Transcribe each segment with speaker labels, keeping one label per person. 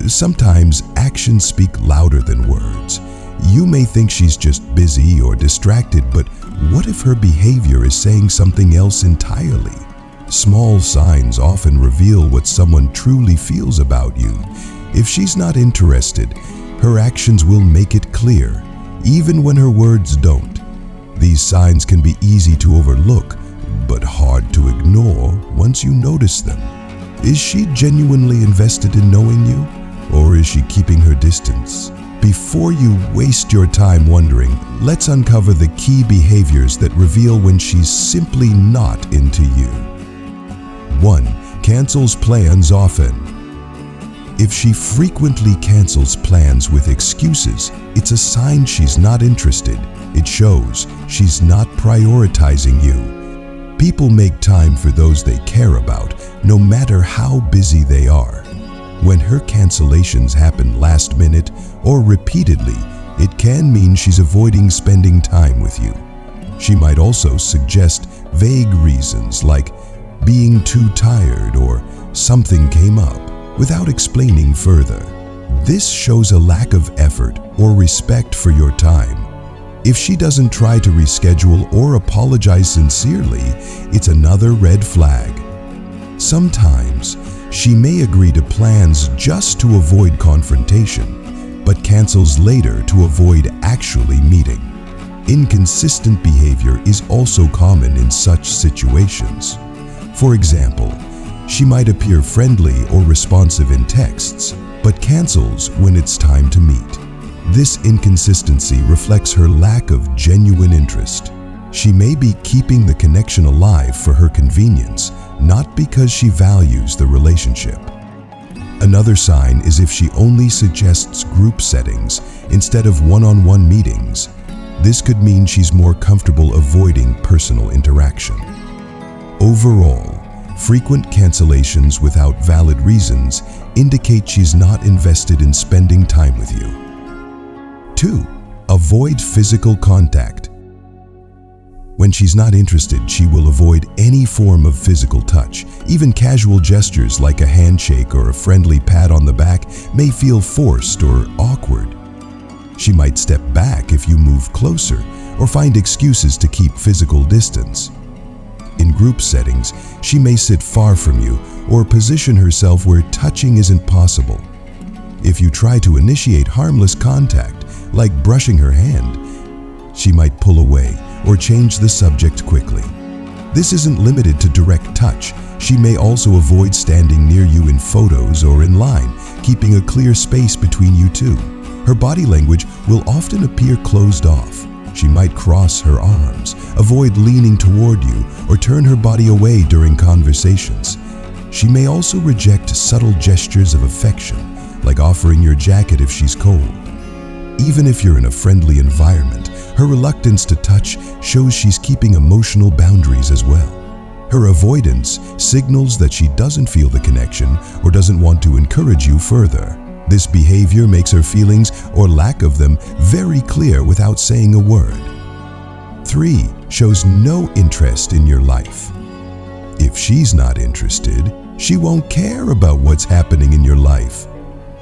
Speaker 1: Sometimes actions speak louder than words. You may think she's just busy or distracted, but what if her behavior is saying something else entirely? Small signs often reveal what someone truly feels about you. If she's not interested, her actions will make it clear, even when her words don't. These signs can be easy to overlook, but hard to ignore once you notice them. Is she genuinely invested in knowing you, or is she keeping her distance? Before you waste your time wondering, let's uncover the key behaviors that reveal when she's simply not into you. 1. Cancels plans often. If she frequently cancels plans with excuses, it's a sign she's not interested. It shows she's not prioritizing you. People make time for those they care about, no matter how busy they are. When her cancellations happen last minute or repeatedly, it can mean she's avoiding spending time with you. She might also suggest vague reasons like being too tired or something came up, without explaining further. This shows a lack of effort or respect for your time. If she doesn't try to reschedule or apologize sincerely, it's another red flag. Sometimes, she may agree to plans just to avoid confrontation, but cancels later to avoid actually meeting. Inconsistent behavior is also common in such situations. For example, she might appear friendly or responsive in texts, but cancels when it's time to meet. This inconsistency reflects her lack of genuine interest. She may be keeping the connection alive for her convenience, not because she values the relationship. Another sign is if she only suggests group settings instead of one-on-one meetings. This could mean she's more comfortable avoiding personal interaction. Overall, frequent cancellations without valid reasons indicate she's not invested in spending time with you. 2. Avoid physical contact. When she's not interested, she will avoid any form of physical touch. Even casual gestures like a handshake or a friendly pat on the back may feel forced or awkward. She might step back if you move closer or find excuses to keep physical distance. In group settings, she may sit far from you or position herself where touching isn't possible. If you try to initiate harmless contact, like brushing her hand, she might pull away or change the subject quickly. This isn't limited to direct touch. She may also avoid standing near you in photos or in line, keeping a clear space between you two. Her body language will often appear closed off. She might cross her arms, avoid leaning toward you, or turn her body away during conversations. She may also reject subtle gestures of affection, like offering your jacket if she's cold. Even if you're in a friendly environment, her reluctance to touch shows she's keeping emotional boundaries as well. Her avoidance signals that she doesn't feel the connection or doesn't want to encourage you further. This behavior makes her feelings or lack of them very clear without saying a word. 3. Shows no interest in your life. If she's not interested, she won't care about what's happening in your life.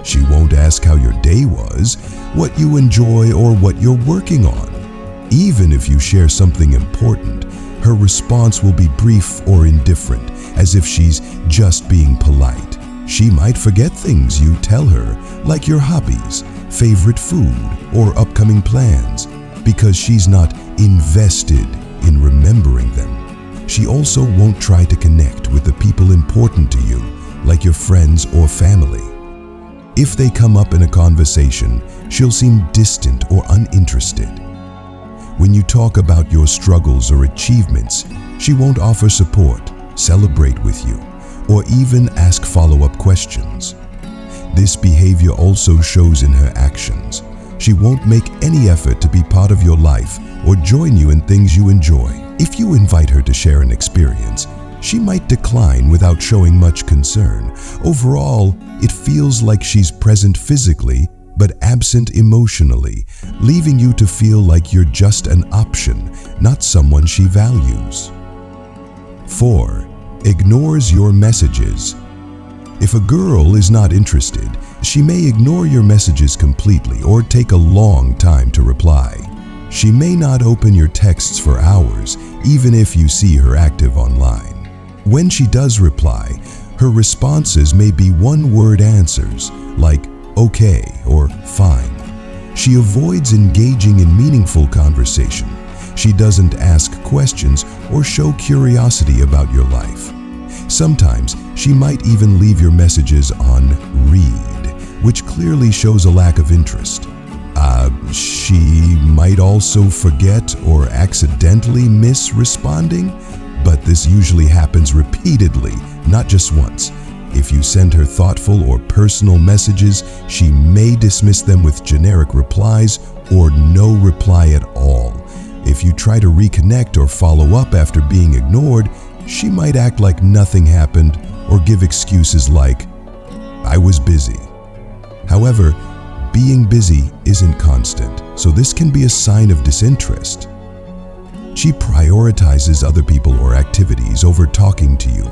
Speaker 1: She won't ask how your day was, what you enjoy, or what you're working on. Even if you share something important, her response will be brief or indifferent, as if she's just being polite. She might forget things you tell her, like your hobbies, favorite food, or upcoming plans, because she's not invested in remembering them. She also won't try to connect with the people important to you, like your friends or family. If they come up in a conversation, she'll seem distant or uninterested. When you talk about your struggles or achievements, she won't offer support, celebrate with you, or even ask follow-up questions. This behavior also shows in her actions. She won't make any effort to be part of your life or join you in things you enjoy. If you invite her to share an experience, she might decline without showing much concern. Overall, it feels like she's present physically but absent emotionally, leaving you to feel like you're just an option, not someone she values. 4. Ignores your messages. If a girl is not interested, She may ignore your messages completely or take a long time to reply. She may not open your texts for hours, even if you see her active online. When she does reply, her responses may be one-word answers like okay or fine. She avoids engaging in meaningful conversation. She doesn't ask questions or show curiosity about your life. Sometimes she might even leave your messages on read, which clearly shows a lack of interest. She might also forget or accidentally miss responding, but this usually happens repeatedly, not just once. If you send her thoughtful or personal messages, she may dismiss them with generic replies or no reply at all. If you try to reconnect or follow up after being ignored, she might act like nothing happened or give excuses like, "I was busy." However, being busy isn't constant, so this can be a sign of disinterest. She prioritizes other people or activities over talking to you.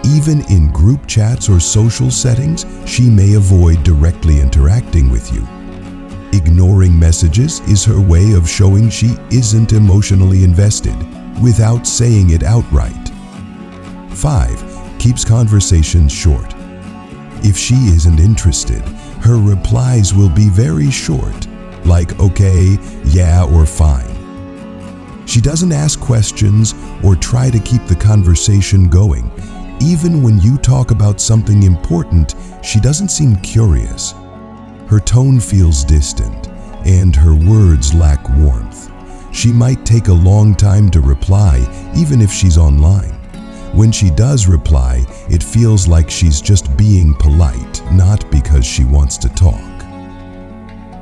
Speaker 1: Even in group chats or social settings, she may avoid directly interacting with you. Ignoring messages is her way of showing she isn't emotionally invested without saying it outright. 5. Keeps conversations short. If she isn't interested, her replies will be very short, like okay, yeah, or fine. She doesn't ask questions or try to keep the conversation going. Even when you talk about something important, she doesn't seem curious. Her tone feels distant, and her words lack warmth. She might take a long time to reply, even if she's online. When she does reply, it feels like she's just being polite, not because she wants to talk.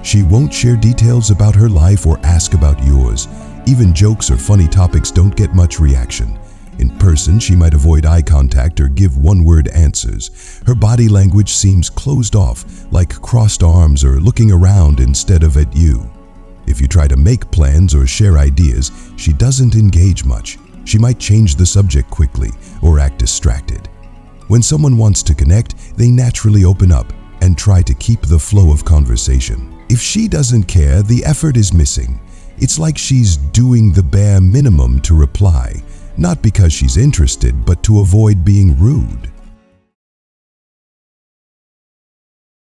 Speaker 1: She won't share details about her life or ask about yours. Even jokes or funny topics don't get much reaction. In person, she might avoid eye contact or give one-word answers. Her body language seems closed off, like crossed arms or looking around instead of at you. If you try to make plans or share ideas, she doesn't engage much. She might change the subject quickly or act distracted. When someone wants to connect, they naturally open up and try to keep the flow of conversation. If she doesn't care, the effort is missing. It's like she's doing the bare minimum to reply, not because she's interested, but to avoid being rude.